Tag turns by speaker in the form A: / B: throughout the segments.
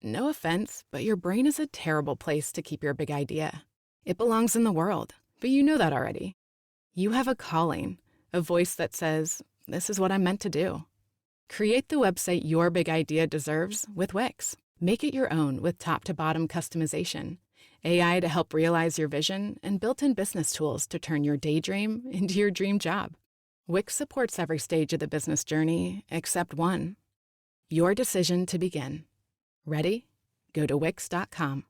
A: No offense, but your brain is a terrible place to keep your big idea. It belongs in the world, but you know that already. You have a calling, a voice that says, this is what I'm meant to do. Create the website your big idea deserves with Wix. Make it your own with top-to-bottom customization, AI to help realize your vision, and built-in business tools to turn your daydream into your dream job. Wix supports every stage of the business journey except one. Your decision to begin. Ready? Go to Wix.com.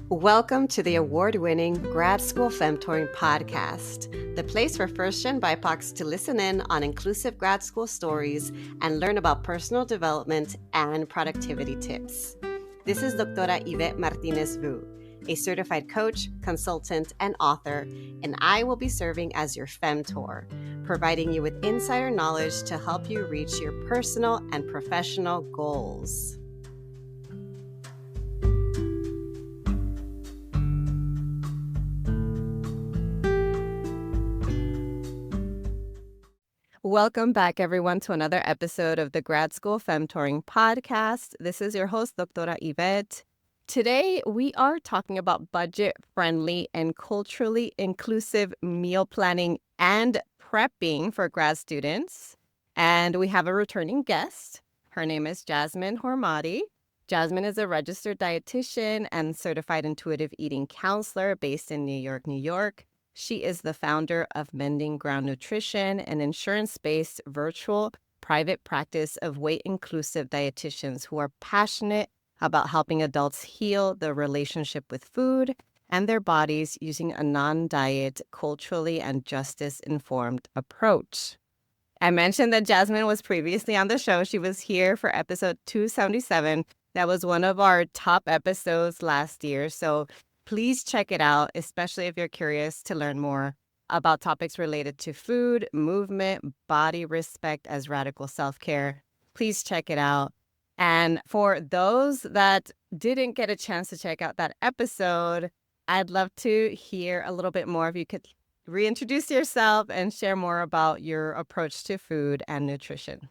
B: Welcome to the award-winning Grad School Femtoring Podcast, the place for first-gen BIPOCs to listen in on inclusive grad school stories and learn about personal development and productivity tips. This is Doctora Yvette Martinez-Vu, a certified coach, consultant, and author, and I will be serving as your femtor, providing you with insider knowledge to help you reach your personal and professional goals. Welcome back, everyone, to another episode of the Grad School Femtoring Podcast. This is your host, Doctora Yvette. Today, we are talking about budget-friendly and culturally inclusive meal planning and prepping for grad students. And we have a returning guest. Her name is Jasmine Hormati. Jasmine is a registered dietitian and certified intuitive eating counselor based in New York, New York. She is the founder of Mending Ground Nutrition, an insurance-based virtual private practice of weight-inclusive dietitians who are passionate about helping adults heal their relationship with food and their bodies using a non-diet, culturally and justice-informed approach. I mentioned that Jasmine was previously on the show. She was here for episode 277. That was one of our top episodes last year. So please check it out, especially if you're curious to learn more about topics related to food, movement, body respect as radical self-care. Please check it out. And for those that didn't get a chance to check out that episode, I'd love to hear a little bit more. If you could reintroduce yourself and share more about your approach to food and nutrition.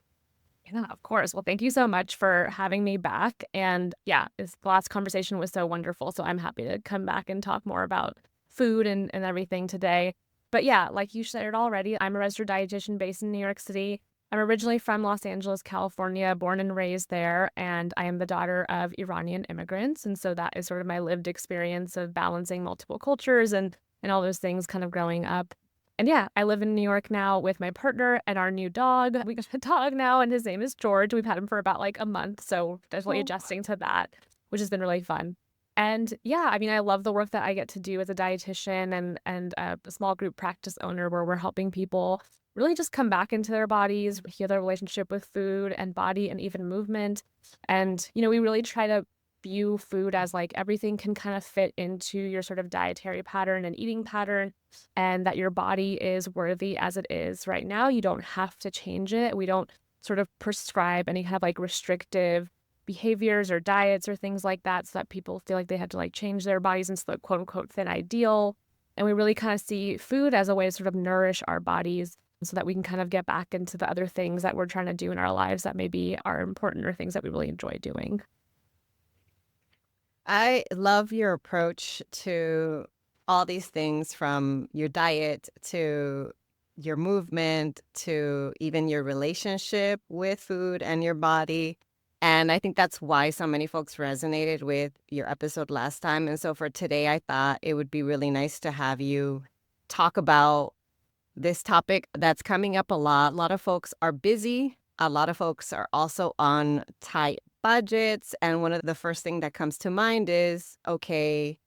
C: Yeah, of course. Well, thank you so much for having me back. And yeah, the last conversation was so wonderful. So I'm happy to come back and talk more about food and everything today. But yeah, like you said already, I'm a registered dietitian based in New York City. I'm originally from Los Angeles, California, born and raised there. And I am the daughter of Iranian immigrants. And so that is sort of my lived experience of balancing multiple cultures and all those things kind of growing up. And yeah, I live in New York now with my partner and our new dog. We got a dog now, and his name is George. We've had him for about like a month, so definitely adjusting to that, which has been really fun. And yeah, I mean, I love the work that I get to do as a dietitian and a small group practice owner where we're helping people really just come back into their bodies, heal their relationship with food and body and even movement. And, you know, we really try to view food as like everything can kind of fit into your sort of dietary pattern and eating pattern, and that your body is worthy as it is right now. You don't have to change it. We don't sort of prescribe any kind of like restrictive behaviors or diets or things like that so that people feel like they have to like change their bodies into the quote unquote thin ideal. And we really kind of see food as a way to sort of nourish our bodies so that we can kind of get back into the other things that we're trying to do in our lives that maybe are important or things that we really enjoy doing.
B: I love your approach to all these things, from your diet to your movement to even your relationship with food and your body. And I think that's why so many folks resonated with your episode last time. And so for today, I thought it would be really nice to have you talk about this topic that's coming up a lot. A lot of folks are busy. A lot of folks are also on tight budgets. And one of the first thing that comes to mind is, okay,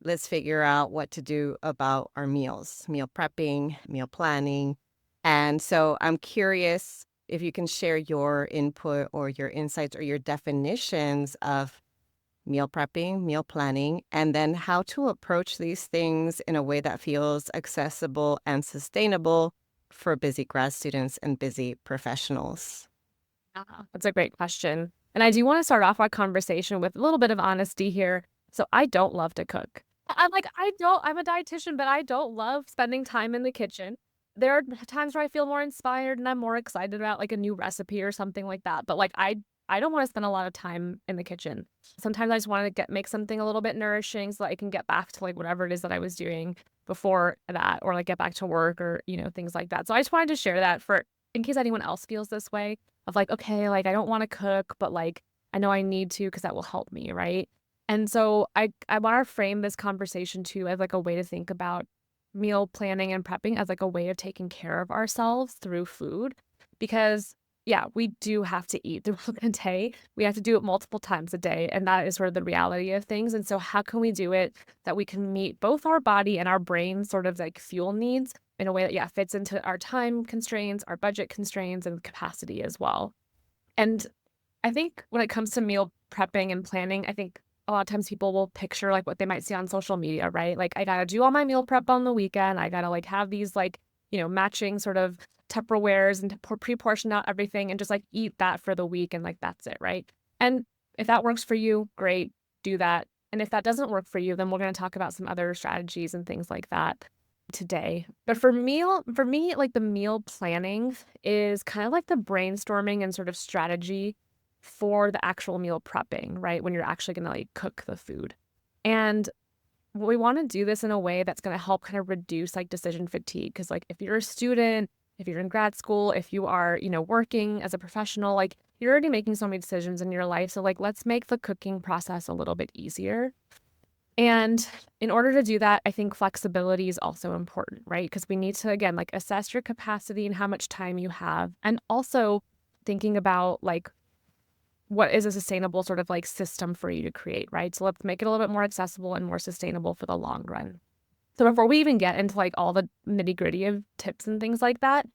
B: let's figure out what to do about our meals, meal prepping, meal planning. And so I'm curious if you can share your input or your insights or your definitions of meal prepping, meal planning, and then how to approach these things in a way that feels accessible and sustainable for busy grad students and busy professionals.
C: That's a great question. And I do want to start off our conversation with a little bit of honesty here. So I don't love to cook. I'm a dietitian, but I don't love spending time in the kitchen. There are times where I feel more inspired and I'm more excited about like a new recipe or something like that. But like I don't want to spend a lot of time in the kitchen. Sometimes I just want to make something a little bit nourishing so that I can get back to like whatever it is that I was doing before that, or like get back to work, or, things like that. So I just wanted to share that for in case anyone else feels this way of like, okay, like I don't want to cook, but like I know I need to because that will help me, right? And so I want to frame this conversation too as like a way to think about meal planning and prepping as like a way of taking care of ourselves through food. Because yeah, we do have to eat throughout the day. We have to do it multiple times a day. And that is sort of the reality of things. And so how can we do it that we can meet both our body and our brain sort of like fuel needs in a way that, yeah, fits into our time constraints, our budget constraints, and capacity as well. And I think when it comes to meal prepping and planning, I think a lot of times people will picture like what they might see on social media, right? Like I gotta do all my meal prep on the weekend. I gotta like have these like, matching sort of Tupperwares and pre-portion out everything and just like eat that for the week and like that's it, right? And if that works for you, great, do that. And if that doesn't work for you, then we're going to talk about some other strategies and things like that today. But for me, like the meal planning is kind of like the brainstorming and sort of strategy for the actual meal prepping, right? When you're actually going to like cook the food. And we want to do this in a way that's going to help kind of reduce like decision fatigue. Because like if you're a student, if you're in grad school, if you are, working as a professional, like you're already making so many decisions in your life. So like, let's make the cooking process a little bit easier. And in order to do that, I think flexibility is also important, right? Because we need to, again, like assess your capacity and how much time you have. And also thinking about like, what is a sustainable sort of like system for you to create, right? So let's make it a little bit more accessible and more sustainable for the long run. So before we even get into like all the nitty gritty of tips and things like that,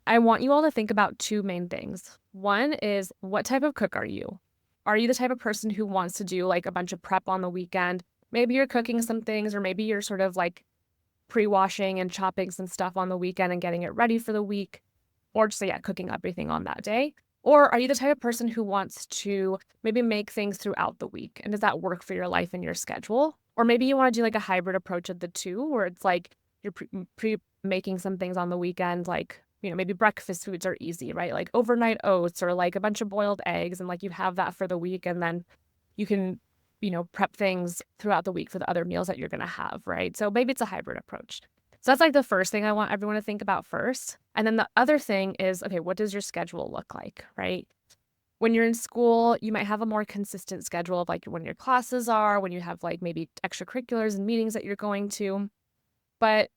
C: I want you all to think about two main things. One is, what type of cook are you? Are you the type of person who wants to do like a bunch of prep on the weekend? Maybe you're cooking some things, or maybe you're sort of like pre-washing and chopping some stuff on the weekend and getting it ready for the week, or just cooking everything on that day. Or are you the type of person who wants to maybe make things throughout the week? And does that work for your life and your schedule? Or maybe you want to do like a hybrid approach of the two, where it's like you're pre-making some things on the weekend, like, maybe breakfast foods are easy, right? Like overnight oats or like a bunch of boiled eggs, and like you have that for the week, and then you can, prep things throughout the week for the other meals that you're going to have, right? So maybe it's a hybrid approach. So that's like the first thing I want everyone to think about first. And then the other thing is, okay, what does your schedule look like, right? When you're in school, you might have a more consistent schedule of like when your classes are, when you have like maybe extracurriculars and meetings that you're going to. But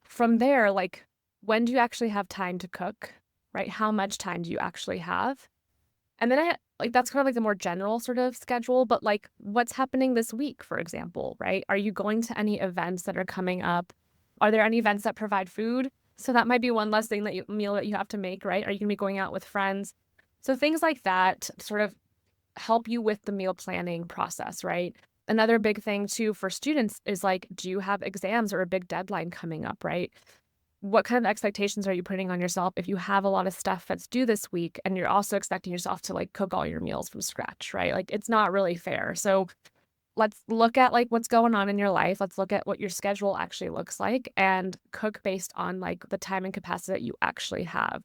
C: from there, like, when do you actually have time to cook, right? How much time do you actually have? And then that's kind of like the more general sort of schedule, but like what's happening this week, for example, right? Are you going to any events that are coming up? Are there any events that provide food? So that might be one less thing meal that you have to make, right? Are you going to be going out with friends? So things like that sort of help you with the meal planning process, right? Another big thing too for students is like, do you have exams or a big deadline coming up, right? What kind of expectations are you putting on yourself if you have a lot of stuff that's due this week and you're also expecting yourself to like cook all your meals from scratch, right? Like it's not really fair. So let's look at like what's going on in your life. Let's look at what your schedule actually looks like and cook based on like the time and capacity that you actually have.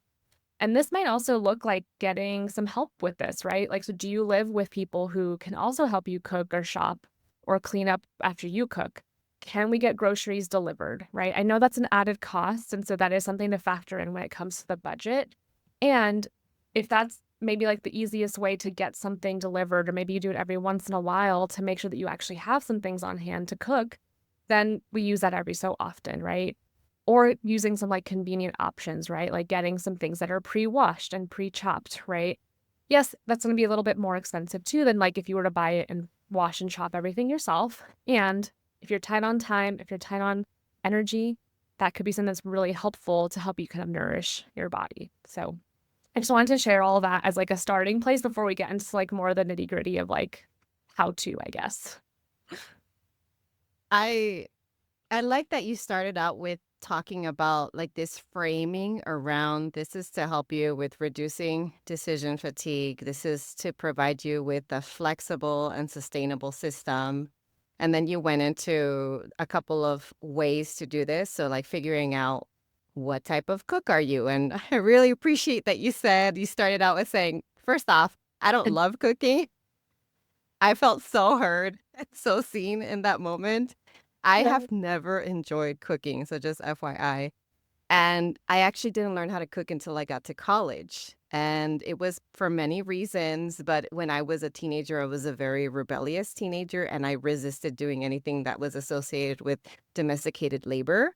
C: And this might also look like getting some help with this, right? Like, so do you live with people who can also help you cook or shop or clean up after you cook? Can we get groceries delivered, right? I know that's an added cost. And so that is something to factor in when it comes to the budget. And if that's maybe like the easiest way to get something delivered, or maybe you do it every once in a while to make sure that you actually have some things on hand to cook, then we use that every so often, right? Or using some like convenient options, right? Like getting some things that are pre-washed and pre-chopped, right? Yes, that's going to be a little bit more expensive too than like if you were to buy it and wash and chop everything yourself. And if you're tight on time, if you're tight on energy, that could be something that's really helpful to help you kind of nourish your body. So I just wanted to share all of that as like a starting place before we get into like more of the nitty gritty of like how to, I guess.
B: I like that you started out with talking about like this framing around this is to help you with reducing decision fatigue. This is to provide you with a flexible and sustainable system. And then you went into a couple of ways to do this. So like figuring out what type of cook are you? And I really appreciate that you started out with saying, first off, I don't love cooking. I felt so heard and so seen in that moment. I
C: Yeah.
B: have never enjoyed cooking, so just FYI. And I actually didn't learn how to cook until I got to college. And it was for many reasons, but when I was a teenager, I was a very rebellious teenager, and I resisted doing anything that was associated with domesticated labor.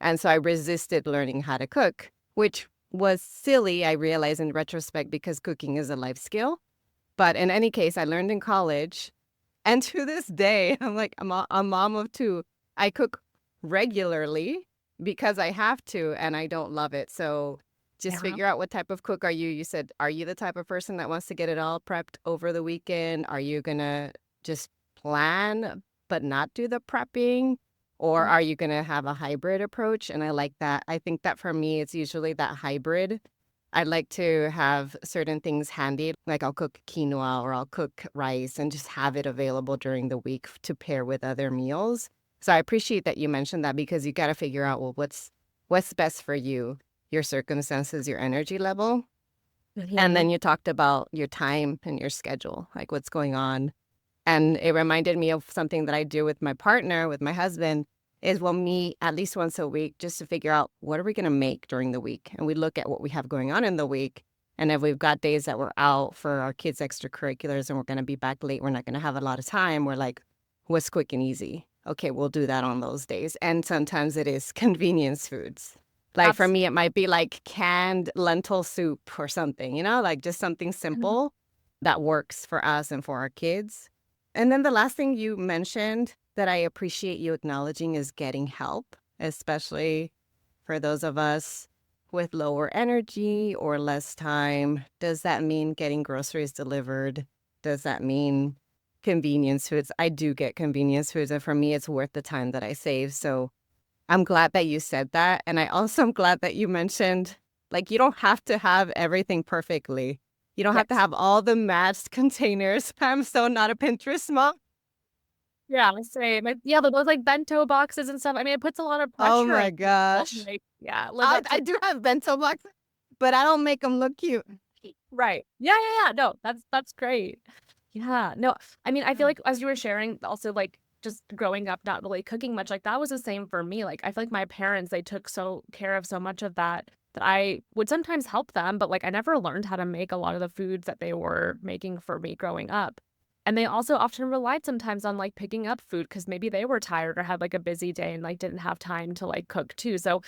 B: And so I resisted learning how to cook, which was silly, I realize in retrospect, because cooking is a life skill. But in any case, I learned in college. And to this day, I'm like, I'm a mom of two. I cook regularly because I have to, and I don't love it. So just
C: Yeah.
B: figure out what type of cook are you. You said, are you the type of person that wants to get it all prepped over the weekend? Are you going to just plan but not do the prepping? Or
C: Mm.
B: are you going to have a hybrid approach? And I like that. I think that for me, it's usually that hybrid. I like to have certain things handy, like I'll cook quinoa or I'll cook rice and just have it available during the week to pair with other meals. So I appreciate that you mentioned that, because you got to figure out, well, what's best for you, your circumstances, your energy level. And then you talked about your time and your schedule, like what's going on. And it reminded me of something that I do with my partner, with my husband, is we'll meet at least once a week just to figure out what are we going to make during the week. And we look at what we have going on in the week. And if we've got days that we're out for our kids' extracurriculars and we're going to be back late, we're not going to have a lot of time. We're like, what's quick and easy? Okay, we'll do that on those days. And sometimes it is convenience foods. Like for me, it might be like canned lentil soup or something, like just something simple that works for us and for our kids. And then the last thing you mentioned that I appreciate you acknowledging is getting help, especially for those of us with lower energy or less time. Does that mean getting groceries delivered? Does that mean convenience foods? I do get convenience foods, and for me, it's worth the time that I save. So I'm glad that you said that. And I also am glad that you mentioned, like, you don't have to have everything perfectly. You don't have to have all the matched containers. I'm so not a Pinterest mom.
C: Yeah, same. Yeah, but those like bento boxes and stuff. I mean, it puts a lot of pressure.
B: Oh my
C: on people
B: gosh.
C: to, like, yeah, live up
B: I
C: to-
B: do have bento boxes, but I don't make them look cute.
C: right. Yeah. No, that's great. Yeah. No, I mean, I feel like as you were sharing, also like just growing up, not really cooking much, like that was the same for me. Like I feel like my parents, they took so care of so much of that I would sometimes help them, but like I never learned how to make a lot of the foods that they were making for me growing up. And they also often relied sometimes on like picking up food because maybe they were tired or had like a busy day and like didn't have time to like cook too. So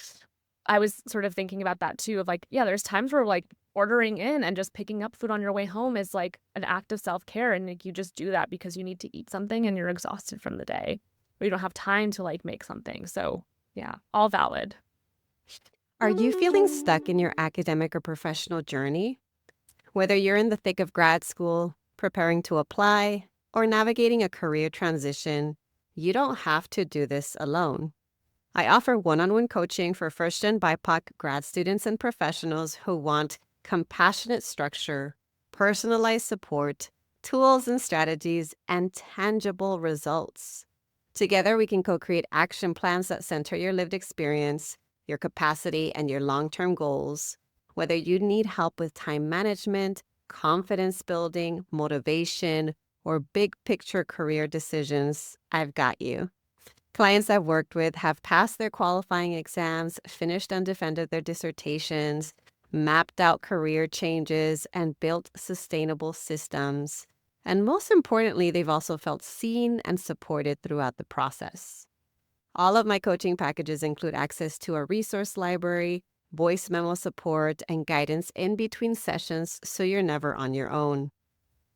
C: I was sort of thinking about that too, of like, yeah, there's times where like ordering in and just picking up food on your way home is like an act of self-care. And like you just do that because you need to eat something and you're exhausted from the day, or you don't have time to like make something. So yeah, all valid.
B: Are you feeling stuck in your academic or professional journey? Whether you're in the thick of grad school, preparing to apply, or navigating a career transition, you don't have to do this alone. I offer one-on-one coaching for first-gen BIPOC grad students and professionals who want compassionate structure, personalized support, tools and strategies, and tangible results. Together, we can co-create action plans that center your lived experience, your capacity, and your long-term goals. Whether you need help with time management, confidence building, motivation, or big picture career decisions, I've got you. Clients I've worked with have passed their qualifying exams, finished and defended their dissertations, mapped out career changes, and built sustainable systems. And most importantly, they've also felt seen and supported throughout the process. All of my coaching packages include access to a resource library, voice memo support, and guidance in between sessions so you're never on your own.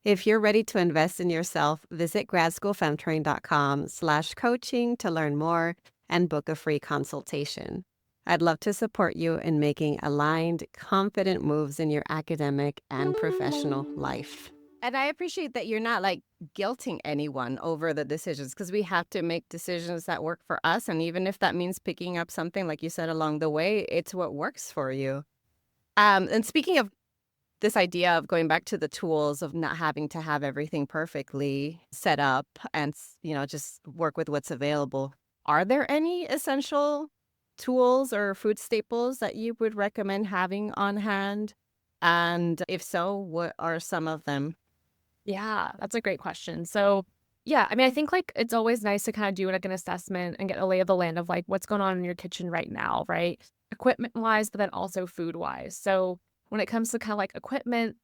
B: If you're ready to invest in yourself, visit gradschoolfemtoring.com/coaching to learn more and book a free consultation. I'd love to support you in making aligned, confident moves in your academic and professional life. And I appreciate that you're not like guilting anyone over the decisions, because we have to make decisions that work for us. And even if that means picking up something, like you said, along the way, it's what works for you. And speaking of this idea of going back to the tools of not having to have everything perfectly set up and, just work with what's available. Are there any essential tools or food staples that you would recommend having on hand? And if so, what are some of them?
C: Yeah, that's a great question. So, yeah, I mean, I think like it's always nice to kind of do like an assessment and get a lay of the land of like what's going on in your kitchen right now, right? Equipment wise, but then also food wise. So, when it comes to kind of like equipment,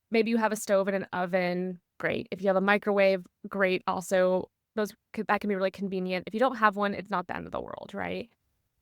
C: maybe you have a stove and an oven, great. If you have a microwave, great. Also, that can be really convenient. If you don't have one, it's not the end of the world, right?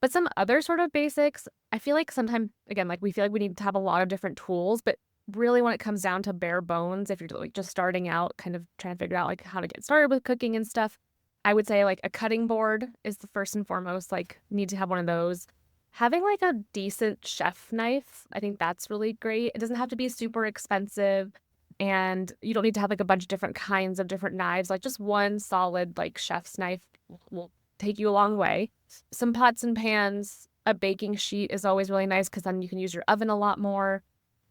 C: But some other sort of basics, I feel like sometimes, again, like we feel like we need to have a lot of different tools, but really when it comes down to bare bones, if you're like just starting out, kind of trying to figure out like how to get started with cooking and stuff, I would say like a cutting board is the first and foremost, like need to have one of those. Having like a decent chef knife, I think that's really great. It doesn't have to be super expensive and you don't need to have like a bunch of different kinds of different knives. Like just one solid like chef's knife will take you a long way. Some pots and pans, a baking sheet is always really nice because then you can use your oven a lot more.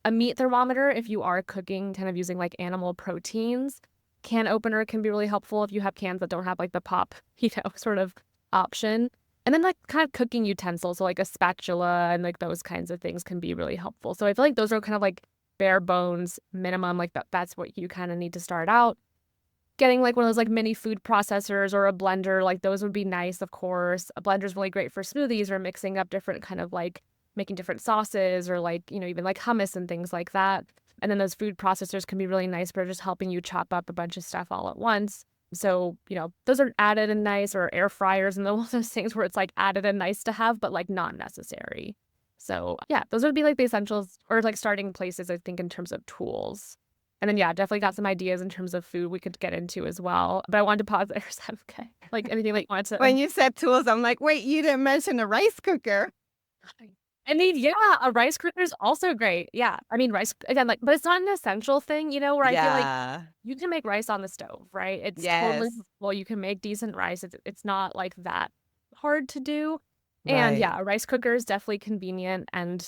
C: A meat thermometer, if you are cooking kind of using like animal proteins. Can opener can be really helpful if you have cans that don't have like the pop, sort of option. And then like kind of cooking utensils, so like a spatula and like those kinds of things can be really helpful. So I feel like those are kind of like bare bones minimum, like that's what you kind of need to start out. Getting like one of those like mini food processors or a blender, like those would be nice, of course. A blender is really great for smoothies or mixing up different kind of like making different sauces or like, even like hummus and things like that. And then those food processors can be really nice for just helping you chop up a bunch of stuff all at once. So, those are added and nice, or air fryers and those things where it's like added and nice to have, but like not necessary. So yeah, those would be like the essentials or like starting places, I think, in terms of tools. And then, yeah, definitely got some ideas in terms of food we could get into as well. But I wanted to pause there. Is that okay? Like anything that you wanted to.
B: When you said tools, I'm like, wait, you didn't mention a rice cooker.
C: I mean, yeah, a rice cooker is also great. Yeah. I mean, rice, again, like, but it's not an essential thing, where I feel like you can make rice on the stove, right? It's totally, well, you can make decent rice. It's not like that hard to do. And yeah, a rice cooker is definitely convenient. And,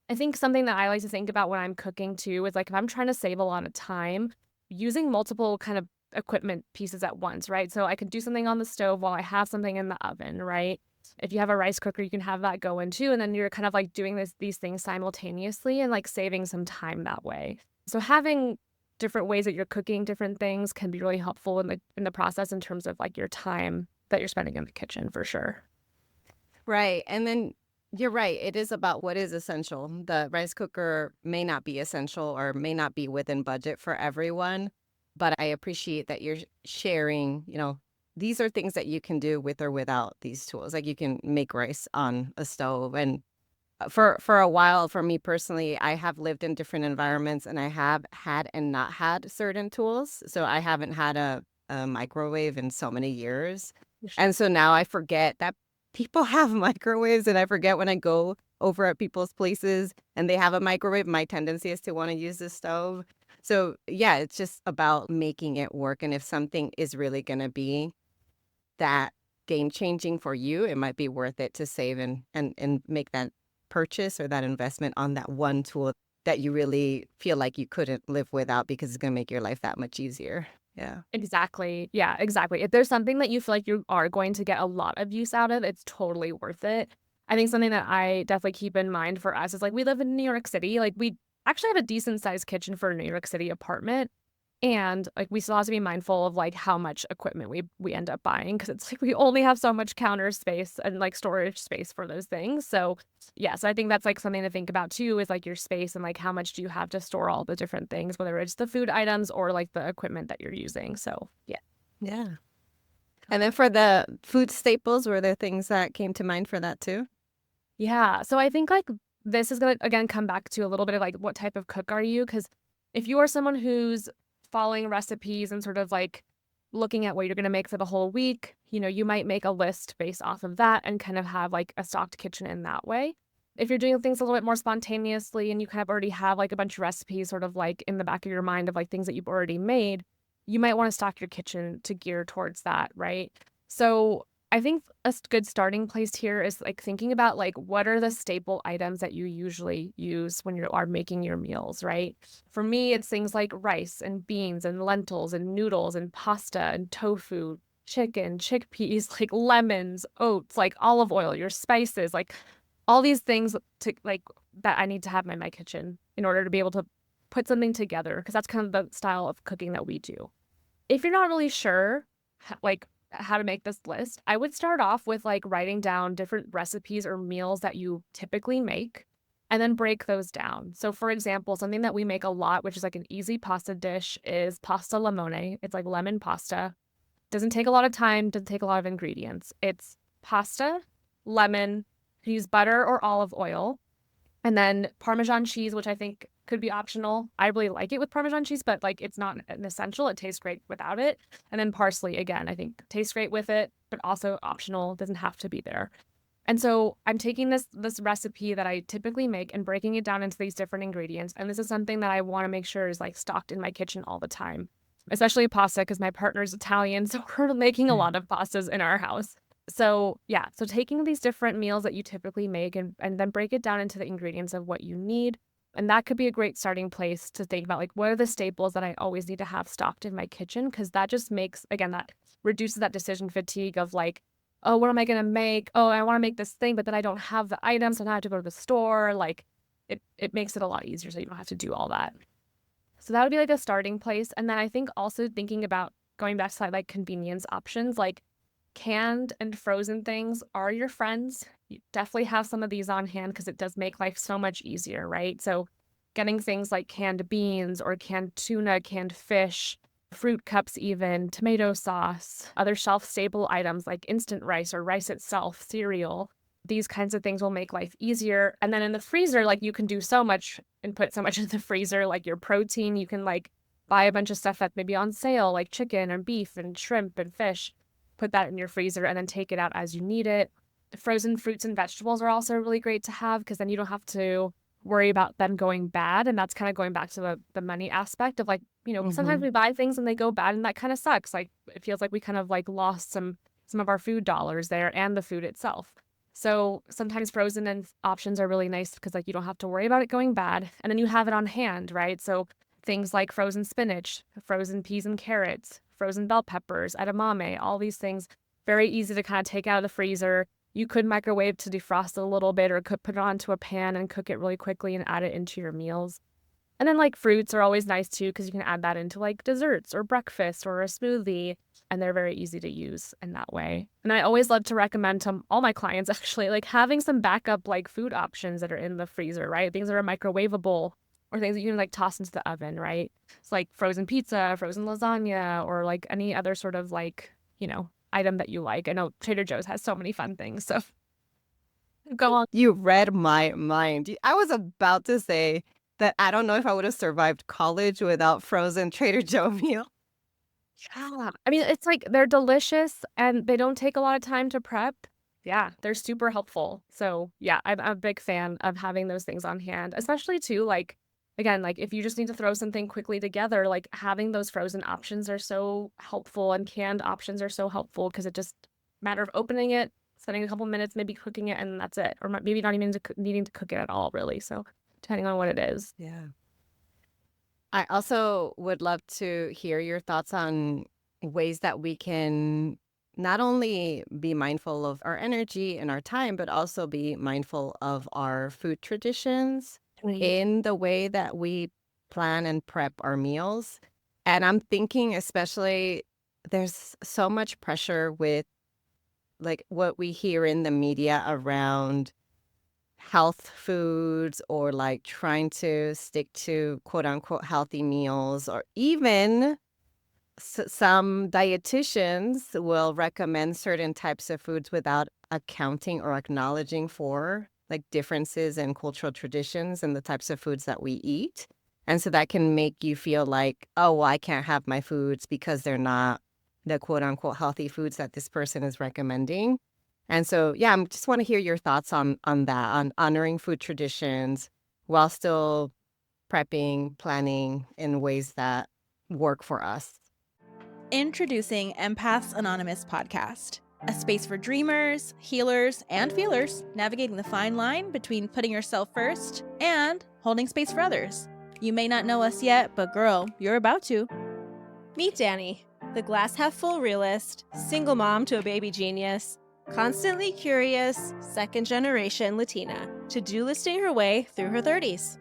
C: I think something that I like to think about when I'm cooking too is like if I'm trying to save a lot of time, using multiple kind of equipment pieces at once, right? So I could do something on the stove while I have something in the oven, right? If you have a rice cooker, you can have that going too. And then you're kind of like doing these things simultaneously and like saving some time that way. So having different ways that you're cooking different things can be really helpful in the process in terms of like your time that you're spending in the kitchen for sure.
B: Right. And then you're right. It is about what is essential. The rice cooker may not be essential or may not be within budget for everyone, but I appreciate that you're sharing, these are things that you can do with or without these tools. Like you can make rice on a stove. And for a while, for me personally, I have lived in different environments and I have had and not had certain tools. So I haven't had a microwave in so many years. And so now I forget that people have microwaves, and I forget when I go over at people's places and they have a microwave, my tendency is to want to use the stove. So yeah, it's just about making it work. And if something is really going to be that game changing for you, it might be worth it to save and make that purchase or that investment on that one tool that you really feel like you couldn't live without because it's going to make your life that much easier. Yeah.
C: Exactly. Yeah, exactly. If there's something that you feel like you are going to get a lot of use out of, it's totally worth it. I think something that I definitely keep in mind for us is like we live in New York City. Like we actually have a decent sized kitchen for a New York City apartment. And like we still have to be mindful of like how much equipment we end up buying because it's like we only have so much counter space and like storage space for those things. So yeah, so I think that's like something to think about too is like your space and like how much do you have to store all the different things, whether it's the food items or like the equipment that you're using. So yeah.
B: Yeah. And then for the food staples, were there things that came to mind for that too?
C: Yeah. So I think like this is going to again come back to a little bit of like what type of cook are you? Because if you are someone who's following recipes and sort of like looking at what you're going to make for the whole week, you might make a list based off of that and kind of have like a stocked kitchen in that way. If you're doing things a little bit more spontaneously and you kind of already have like a bunch of recipes sort of like in the back of your mind of like things that you've already made, you might want to stock your kitchen to gear towards that, right? So I think good starting place here is like thinking about like what are the staple items that you usually use when you are making your meals, right? For me, it's things like rice and beans and lentils and noodles and pasta and tofu, chicken, chickpeas, like lemons, oats, like olive oil, your spices, like all these things to like that I need to have in my kitchen in order to be able to put something together, because that's kind of the style of cooking that we do. If you're not really sure, like how to make this list, I would start off with like writing down different recipes or meals that you typically make and then break those down. So for example, something that we make a lot, which is like an easy pasta dish, is pasta limone. It's like lemon pasta. Doesn't take a lot of time, doesn't take a lot of ingredients. It's pasta, lemon, you can use butter or olive oil, and then Parmesan cheese, which I think could be optional. I really like it with Parmesan cheese, but like it's not an essential. It tastes great without it. And then parsley, again, I think tastes great with it, but also optional. Doesn't have to be there. And so I'm taking this recipe that I typically make and breaking it down into these different ingredients. And this is something that I want to make sure is like stocked in my kitchen all the time, especially pasta, because my partner's Italian. So we're making a lot of pastas in our house. So yeah, so taking these different meals that you typically make and then break it down into the ingredients of what you need. And that could be a great starting place to think about, like, what are the staples that I always need to have stocked in my kitchen? Because that just makes, again, that reduces that decision fatigue of like, oh, what am I going to make? Oh, I want to make this thing, but then I don't have the items, and I have to go to the store. Like, it makes it a lot easier so you don't have to do all that. So that would be like a starting place. And then I think also thinking about going back to like convenience options, like canned and frozen things are your friends. You definitely have some of these on hand because it does make life so much easier, right? So getting things like canned beans or canned tuna, canned fish, fruit cups even, tomato sauce, other shelf-stable items like instant rice or rice itself, cereal. These kinds of things will make life easier. And then in the freezer, like you can do so much and put so much in the freezer, like your protein, you can like buy a bunch of stuff that's maybe on sale, like chicken and beef and shrimp and fish. Put that in your freezer and then take it out as you need it. Frozen fruits and vegetables are also really great to have because then you don't have to worry about them going bad. And that's kind of going back to the money aspect of like, sometimes we buy things and they go bad and that kind of sucks. Like it feels like we kind of like lost some of our food dollars there and the food itself. So sometimes frozen and options are really nice because like you don't have to worry about it going bad and then you have it on hand, right? So things like frozen spinach, frozen peas and carrots, frozen bell peppers, edamame, all these things, very easy to kind of take out of the freezer. You could microwave to defrost a little bit or could put it onto a pan and cook it really quickly and add it into your meals. And then like fruits are always nice too because you can add that into like desserts or breakfast or a smoothie, and they're very easy to use in that way. And I always love to recommend to all my clients actually like having some backup like food options that are in the freezer, right? Things that are microwavable or things that you can like toss into the oven, right? It's like frozen pizza, frozen lasagna, or like any other sort of like, item that you like. I know Trader Joe's has so many fun things, so go on.
B: You read my mind. I was about to say that I don't know if I would have survived college without frozen Trader Joe meal.
C: Yeah. I mean, it's like they're delicious and they don't take a lot of time to prep. Yeah, they're super helpful. So yeah, I'm a big fan of having those things on hand, especially too, like, again, like if you just need to throw something quickly together, like having those frozen options are so helpful and canned options are so helpful because it just matter of opening it, spending a couple minutes, maybe cooking it, and that's it. Or maybe not even needing to cook it at all, really. So depending on what it is.
B: Yeah. I also would love to hear your thoughts on ways that we can not only be mindful of our energy and our time, but also be mindful of our food traditions in the way that we plan and prep our meals. And I'm thinking especially there's so much pressure with like what we hear in the media around health foods or like trying to stick to quote unquote healthy meals, or even some dietitians will recommend certain types of foods without accounting or acknowledging for like differences in cultural traditions and the types of foods that we eat. And so that can make you feel like, oh, well, I can't have my foods because they're not the quote unquote healthy foods that this person is recommending. And so, yeah, I just want to hear your thoughts on that, on honoring food traditions while still prepping, planning in ways that work for us.
D: Introducing Empaths Anonymous podcast. A space for dreamers, healers, and feelers, navigating the fine line between putting yourself first and holding space for others. You may not know us yet, but girl, you're about to.
E: Meet Danny, the glass-half-full realist, single mom to a baby genius, constantly curious, second-generation Latina, to-do listing her way through her 30s.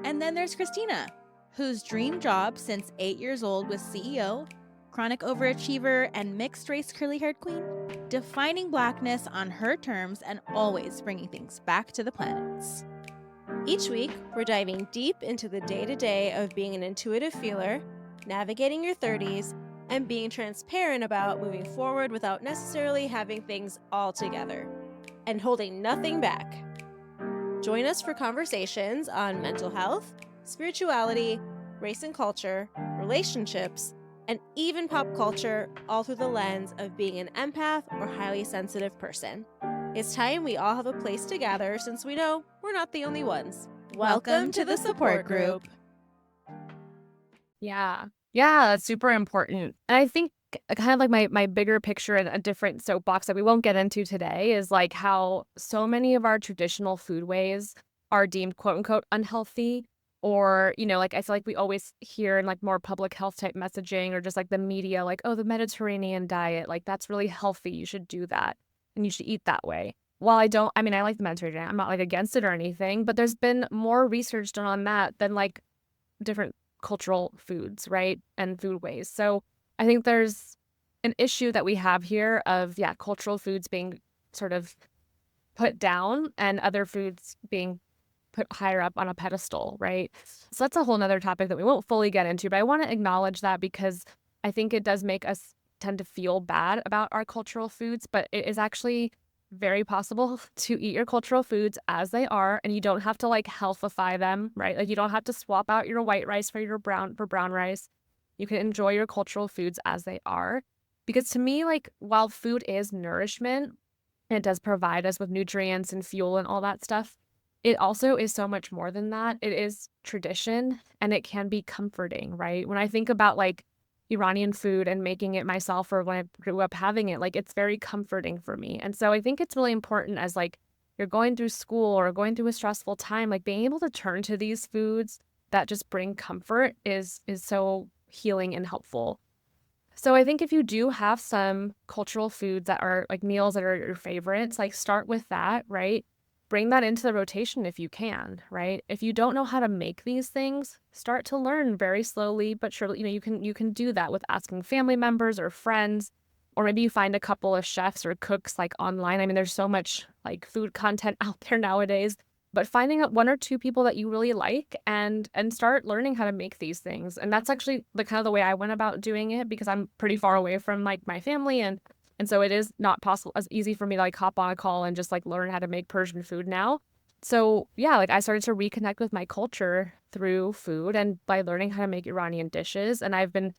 D: And then there's Christina, whose dream job since 8 years old was CEO, chronic overachiever, and mixed-race curly-haired queen, defining Blackness on her terms and always bringing things back to the planets.
E: Each week, we're diving deep into the day-to-day of being an intuitive feeler, navigating your 30s, and being transparent about moving forward without necessarily having things all together, and holding nothing back. Join us for conversations on mental health, spirituality, race and culture, relationships, and even pop culture, all through the lens of being an empath or highly sensitive person. It's time we all have a place to gather since we know we're not the only ones. Welcome to the support group.
C: Yeah, that's super important. And I think kind of like my bigger picture and a different soapbox that we won't get into today is like how so many of our traditional food ways are deemed quote unquote unhealthy. Or, like I feel like we always hear in like more public health type messaging or just like the media, like, oh, the Mediterranean diet, like that's really healthy. You should do that and you should eat that way. While I like the Mediterranean, I'm not like against it or anything, but there's been more research done on that than like different cultural foods, right? And food ways. So I think there's an issue that we have here of, cultural foods being sort of put down and other foods being put higher up on a pedestal, right? So that's a whole nother topic that we won't fully get into, but I want to acknowledge that because I think it does make us tend to feel bad about our cultural foods, but it is actually very possible to eat your cultural foods as they are, and you don't have to like healthify them, right? Like you don't have to swap out your white rice for brown rice. You can enjoy your cultural foods as they are. Because to me, like while food is nourishment, and it does provide us with nutrients and fuel and all that stuff, it also is so much more than that. It is tradition and it can be comforting, right? When I think about like Iranian food and making it myself or when I grew up having it, like it's very comforting for me. And so I think it's really important as like you're going through school or going through a stressful time, like being able to turn to these foods that just bring comfort is so healing and helpful. So I think if you do have some cultural foods that are like meals that are your favorites, like start with that, right? Bring that into the rotation if you can, right? If you don't know how to make these things, start to learn very slowly, but surely, you can do that with asking family members or friends, or maybe you find a couple of chefs or cooks like online. I mean, there's so much like food content out there nowadays, but finding out one or two people that you really like and start learning how to make these things. And that's actually the kind of the way I went about doing it because I'm pretty far away from like my family and so it is not possible as easy for me to like hop on a call and just like learn how to make Persian food now. So yeah, like I started to reconnect with my culture through food and by learning how to make Iranian dishes. And I've been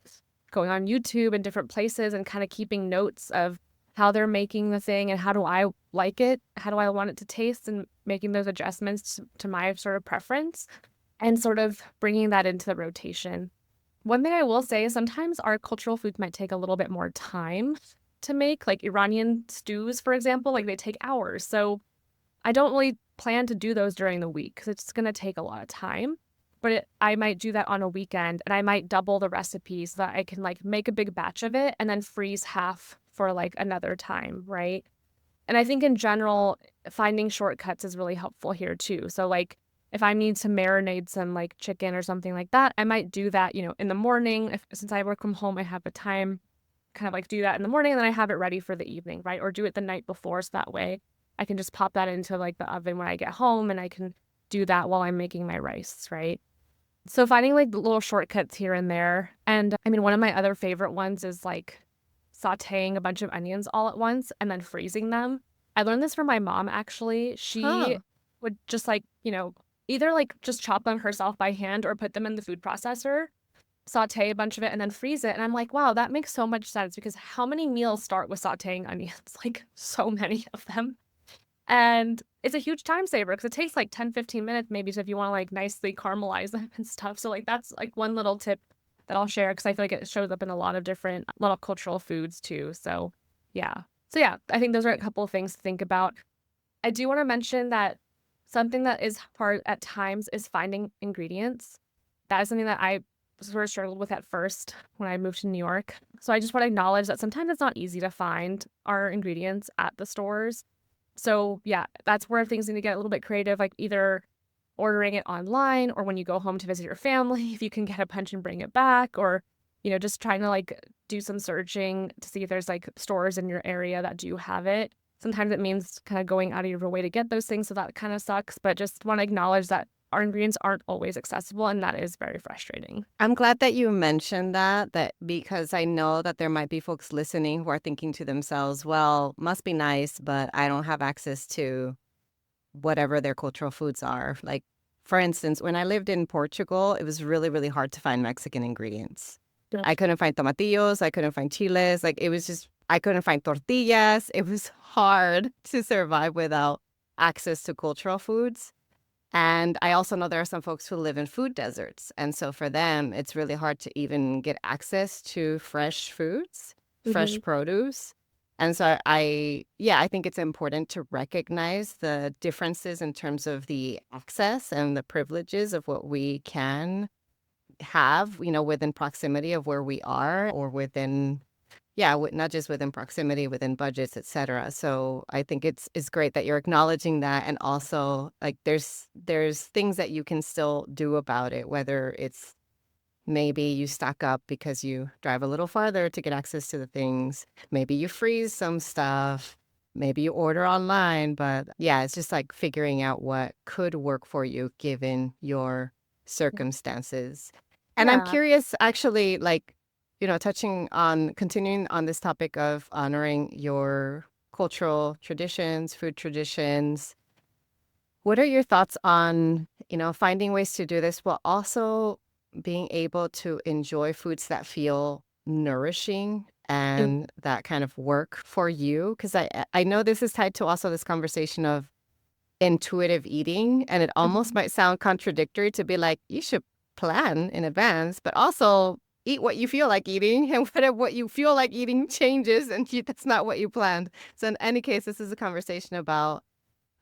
C: going on YouTube and different places and kind of keeping notes of how they're making the thing and how do I like it? How do I want it to taste and making those adjustments to my sort of preference and sort of bringing that into the rotation. One thing I will say is sometimes our cultural foods might take a little bit more time to make, like Iranian stews, for example, like they take hours. So I don't really plan to do those during the week because it's going to take a lot of time. But I might do that on a weekend and I might double the recipe so that I can like make a big batch of it and then freeze half for like another time, right? And I think in general, finding shortcuts is really helpful here too. So like if I need to marinate some like chicken or something like that, I might do that, in the morning. Since I work from home, I have the time kind of like do that in the morning and then I have it ready for the evening, right? Or do it the night before so that way I can just pop that into like the oven when I get home and I can do that while I'm making my rice, right? So finding like little shortcuts here and there. And I mean, one of my other favorite ones is like sauteing a bunch of onions all at once and then freezing them. I learned this from my mom, actually. She would just like, either like just chop them herself by hand or put them in the food processor, saute a bunch of it and then freeze it. And I'm like, wow, that makes so much sense because how many meals start with sauteing onions? Like so many of them. And it's a huge time saver because it takes like 10, 15 minutes maybe if you want to like nicely caramelize them and stuff. So like that's like one little tip that I'll share because I feel like it shows up in a lot of cultural foods too. So yeah. So yeah, I think those are a couple of things to think about. I do want to mention that something that is hard at times is finding ingredients. That is something that I sort of struggled with at first when I moved to New York. So I just want to acknowledge that sometimes it's not easy to find our ingredients at the stores. So yeah, that's where things need to get a little bit creative, like either ordering it online or when you go home to visit your family, if you can get a punch and bring it back, or, just trying to like do some searching to see if there's like stores in your area that do have it. Sometimes it means kind of going out of your way to get those things, so that kind of sucks. But just want to acknowledge that our ingredients aren't always accessible, and that is very frustrating.
B: I'm glad that you mentioned that because I know that there might be folks listening who are thinking to themselves, well, must be nice, but I don't have access to whatever their cultural foods are. Like, for instance, when I lived in Portugal, it was really, really hard to find Mexican ingredients.
C: Yeah.
B: I couldn't find tomatillos. I couldn't find chiles. Like, it was just, I couldn't find tortillas. It was hard to survive without access to cultural foods. And I also know there are some folks who live in food deserts. And so for them, it's really hard to even get access to fresh foods, fresh produce. And so I think it's important to recognize the differences in terms of the access and the privileges of what we can have, within proximity of where we are, or within, not just within proximity, within budgets, et cetera. So I think it's great that you're acknowledging that. And also, like, there's things that you can still do about it, whether it's maybe you stock up because you drive a little farther to get access to the things. Maybe you freeze some stuff. Maybe you order online. But yeah, it's just like figuring out what could work for you given your circumstances. And I'm
C: Yeah.
B: curious, actually, like, continuing on this topic of honoring your cultural traditions, food traditions. What are your thoughts on, finding ways to do this while also being able to enjoy foods that feel nourishing and that kind of work for you? Because I know this is tied to also this conversation of intuitive eating, and it almost might sound contradictory to be like, you should plan in advance, but also eat what you feel like eating, and what you feel like eating changes, and that's not what you planned. So in any case, this is a conversation about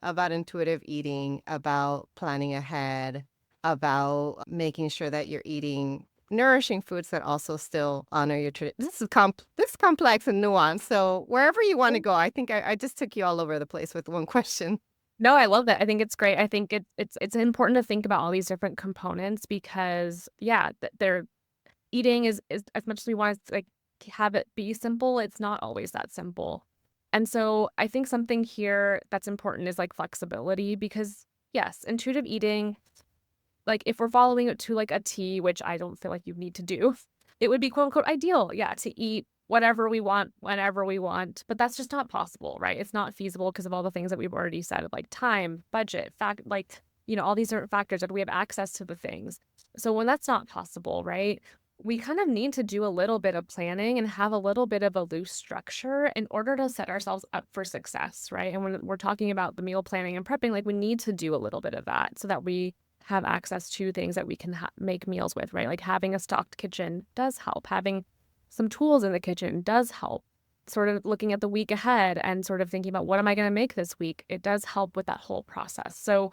B: intuitive eating, about planning ahead, about making sure that you're eating nourishing foods that also still honor your tradition. This is complex and nuanced. So wherever you want to go, I think I just took you all over the place with one question.
C: No, I love that. I think it's great. I think it's important to think about all these different components because, they're eating is as much as we want to like have it be simple, it's not always that simple. And so I think something here that's important is like flexibility, because yes, intuitive eating, like if we're following it to like a T, which I don't feel like you need to do, it would be quote unquote ideal, to eat whatever we want, whenever we want. But that's just not possible, right? It's not feasible because of all the things that we've already said of like time, budget, all these different factors that we have access to the things. So when that's not possible, right, we kind of need to do a little bit of planning and have a little bit of a loose structure in order to set ourselves up for success, right? And when we're talking about the meal planning and prepping, like we need to do a little bit of that so that we have access to things that we can make meals with, right? Like having a stocked kitchen does help. Having some tools in the kitchen does help. Sort of looking at the week ahead and sort of thinking about what am I going to make this week? It does help with that whole process. So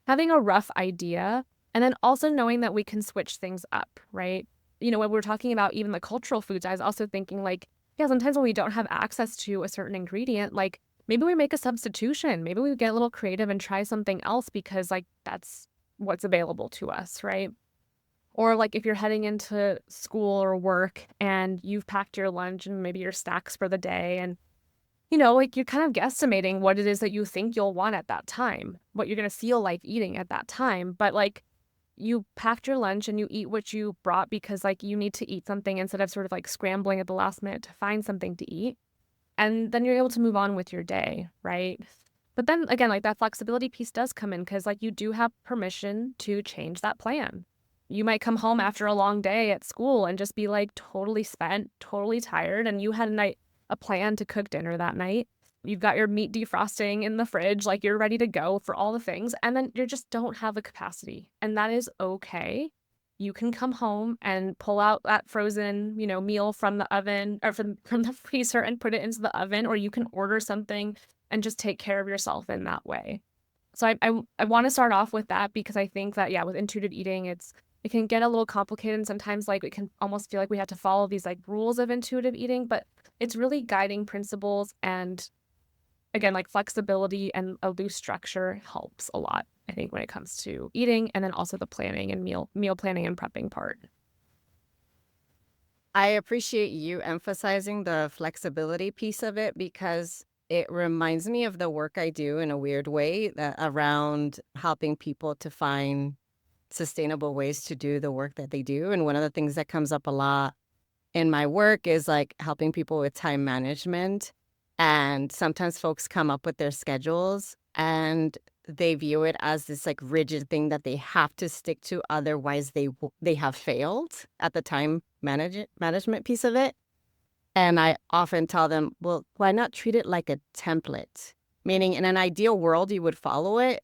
C: having a rough idea, and then also knowing that we can switch things up, right? When we're talking about even the cultural foods, I was also thinking like, sometimes when we don't have access to a certain ingredient, like maybe we make a substitution. Maybe we get a little creative and try something else because like that's what's available to us, right? Or like if you're heading into school or work and you've packed your lunch and maybe your snacks for the day, and like you're kind of guesstimating what it is that you think you'll want at that time, what you're going to feel like eating at that time. But like you packed your lunch and you eat what you brought because like you need to eat something instead of sort of like scrambling at the last minute to find something to eat. And then you're able to move on with your day, right? But then again, like that flexibility piece does come in because like you do have permission to change that plan. You might come home after a long day at school and just be like totally spent, totally tired, and you had a plan to cook dinner that night. You've got your meat defrosting in the fridge, like you're ready to go for all the things, and then you just don't have the capacity. And that is okay. you can come home and pull out that frozen, meal from the oven or from the freezer and put it into the oven, or you can order something and just take care of yourself in that way. So I want to start off with that because I think that, with intuitive eating, it can get a little complicated, and sometimes like it can almost feel like we have to follow these like rules of intuitive eating, but it's really guiding principles, and again, like flexibility and a loose structure helps a lot, I think, when it comes to eating, and then also the planning and meal planning and prepping part.
B: I appreciate you emphasizing the flexibility piece of it because it reminds me of the work I do in a weird way around helping people to find sustainable ways to do the work that they do. And one of the things that comes up a lot in my work is like helping people with time management. And sometimes folks come up with their schedules and they view it as this like rigid thing that they have to stick to. Otherwise, they have failed at the time management piece of it. And I often tell them, well, why not treat it like a template? Meaning in an ideal world, you would follow it,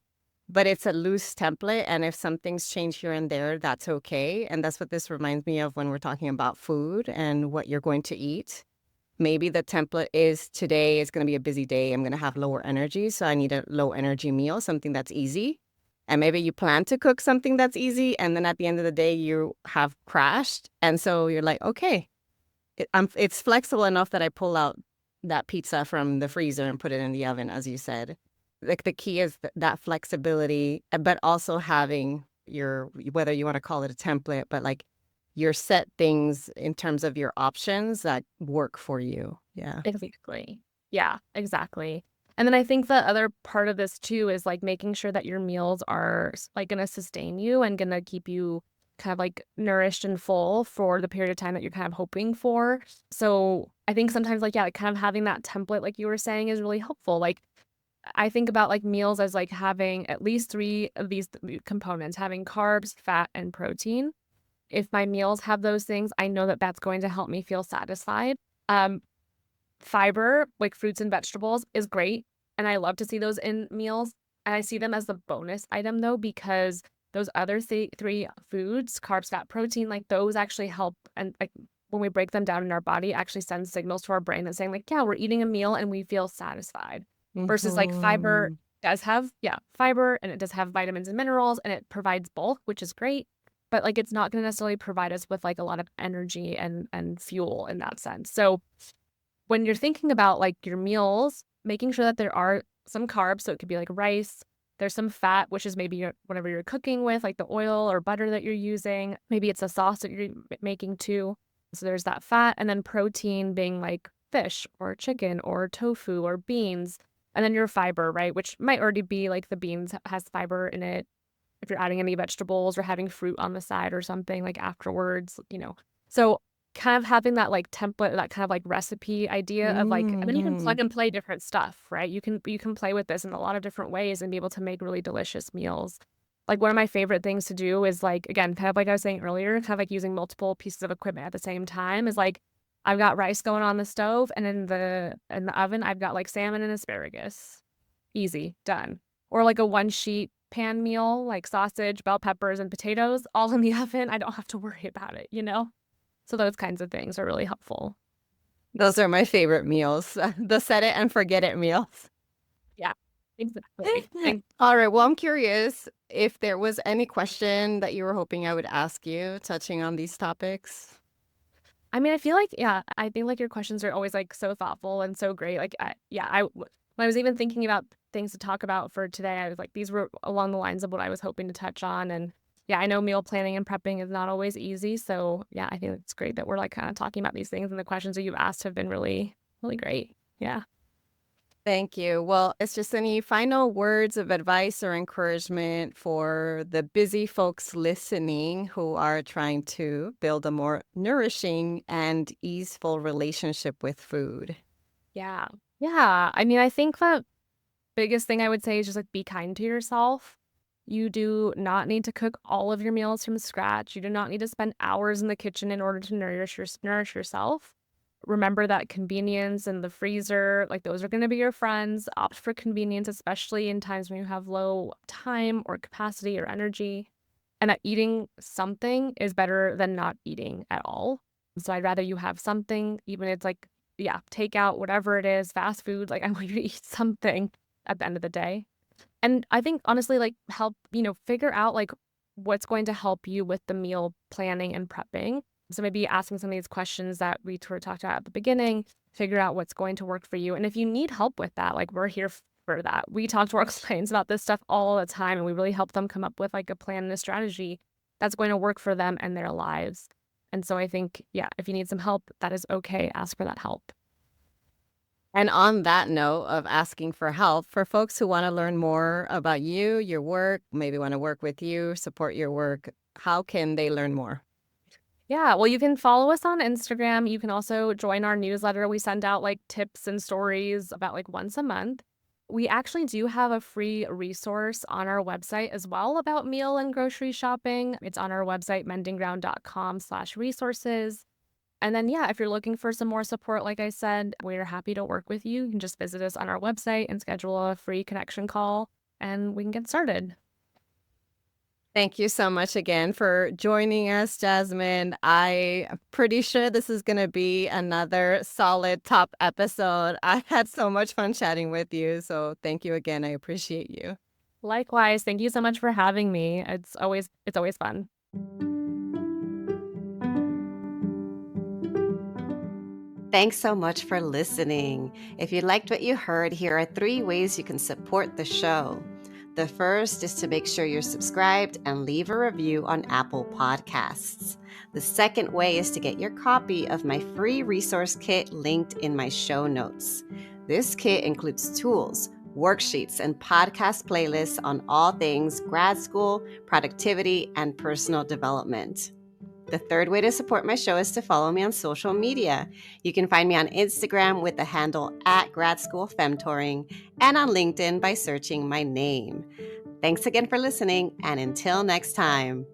B: but it's a loose template. And if some things change here and there, that's okay. And that's what this reminds me of when we're talking about food and what you're going to eat. Maybe the template is today is going to be a busy day. I'm going to have lower energy. So I need a low energy meal, something that's easy. And maybe you plan to cook something that's easy. And then at the end of the day, you have crashed. And so you're like, okay, it's flexible enough that I pull out that pizza from the freezer and put it in the oven, as you said. Like the key is that flexibility, but also having whether you want to call it a template, but like your set things in terms of your options that work for you. Yeah.
C: Exactly. Yeah, exactly. And then I think the other part of this too is like making sure that your meals are like going to sustain you and going to keep you kind of like nourished and full for the period of time that you're kind of hoping for. So I think sometimes like, kind of having that template, like you were saying, is really helpful. Like I think about like meals as like having at least 3 of these components, having carbs, fat, and protein. If my meals have those things, I know that that's going to help me feel satisfied. Fiber, like fruits and vegetables, is great. And I love to see those in meals. And I see them as the bonus item though, because those other 3 foods, carbs, fat, protein, like those actually help. And like when we break them down in our body, it actually sends signals to our brain that's saying like, we're eating a meal and we feel satisfied. Versus like fiber does have, fiber, and it does have vitamins and minerals, and it provides bulk, which is great. But like it's not going to necessarily provide us with like a lot of energy and fuel in that sense. So when you're thinking about like your meals, making sure that there are some carbs, so it could be like rice, there's some fat, which is maybe whatever you're cooking with, like the oil or butter that you're using. Maybe it's a sauce that you're making too. So there's that fat, and then protein being like fish or chicken or tofu or beans. And then your fiber, right, which might already be like the beans has fiber in it. If you're adding any vegetables or having fruit on the side or something like afterwards, So kind of having that like template, that kind of like recipe idea of like, and then you can plug and play different stuff, right? You can play with this in a lot of different ways and be able to make really delicious meals. Like one of my favorite things to do is like, again, kind of like I was saying earlier, kind of like using multiple pieces of equipment at the same time is like, I've got rice going on the stove, and in the oven, I've got like salmon and asparagus. Easy, done. Or like a 1-sheet pan meal, like sausage, bell peppers, and potatoes, all in the oven. I don't have to worry about it, So those kinds of things are really helpful.
B: Those are my favorite meals, the set it and forget it meals.
C: Yeah, exactly.
B: All right. Well, I'm curious if there was any question that you were hoping I would ask you touching on these topics.
C: I mean, I feel like, I think like your questions are always like so thoughtful and so great. Like, when I was even thinking about things to talk about for today, I was like, these were along the lines of what I was hoping to touch on. And I know meal planning and prepping is not always easy. So I think it's great that we're like kind of talking about these things, and the questions that you've asked have been really, really great. Yeah.
B: Thank you. Well, it's just any final words of advice or encouragement for the busy folks listening who are trying to build a more nourishing and easeful relationship with food.
C: Yeah. Yeah. I mean, I think the biggest thing I would say is just like be kind to yourself. You do not need to cook all of your meals from scratch. You do not need to spend hours in the kitchen in order to nourish yourself. Remember that convenience and the freezer, like those are going to be your friends. Opt for convenience, especially in times when you have low time or capacity or energy. and that eating something is better than not eating at all. So I'd rather you have something, even if it's like, yeah, takeout, whatever it is, fast food, like I want you to eat something at the end of the day. And I think honestly, like help, figure out like what's going to help you with the meal planning and prepping. So maybe asking some of these questions that we talked about at the beginning, figure out what's going to work for you. And if you need help with that, like we're here for that. We talk to our clients about this stuff all the time, and we really help them come up with like a plan and a strategy that's going to work for them and their lives. And so I think, yeah, if you need some help, that is okay. Ask for that help.
B: And on that note of asking for help, for folks who want to learn more about you, your work, maybe want to work with you, support your work, how can they learn more?
C: Yeah, well, you can follow us on Instagram. You can also join our newsletter. We send out like tips and stories about like once a month. We actually do have a free resource on our website as well about meal and grocery shopping. It's on our website, mendingground.com/resources. And then, yeah, if you're looking for some more support, like I said, we're happy to work with you. You can just visit us on our website and schedule a free connection call, and we can get started.
B: Thank you so much again for joining us, Jasmine. I'm pretty sure this is going to be another solid top episode. I had so much fun chatting with you, so thank you again. I appreciate you.
C: Likewise, thank you so much for having me. It's always fun.
B: Thanks so much for listening. If you liked what you heard, here are 3 ways you can support the show. The first is to make sure you're subscribed and leave a review on Apple Podcasts. The second way is to get your copy of my free resource kit linked in my show notes. This kit includes tools, worksheets, and podcast playlists on all things grad school, productivity, and personal development. The third way to support my show is to follow me on social media. You can find me on Instagram with the handle @Grad School Femtoring and on LinkedIn by searching my name. Thanks again for listening, and until next time.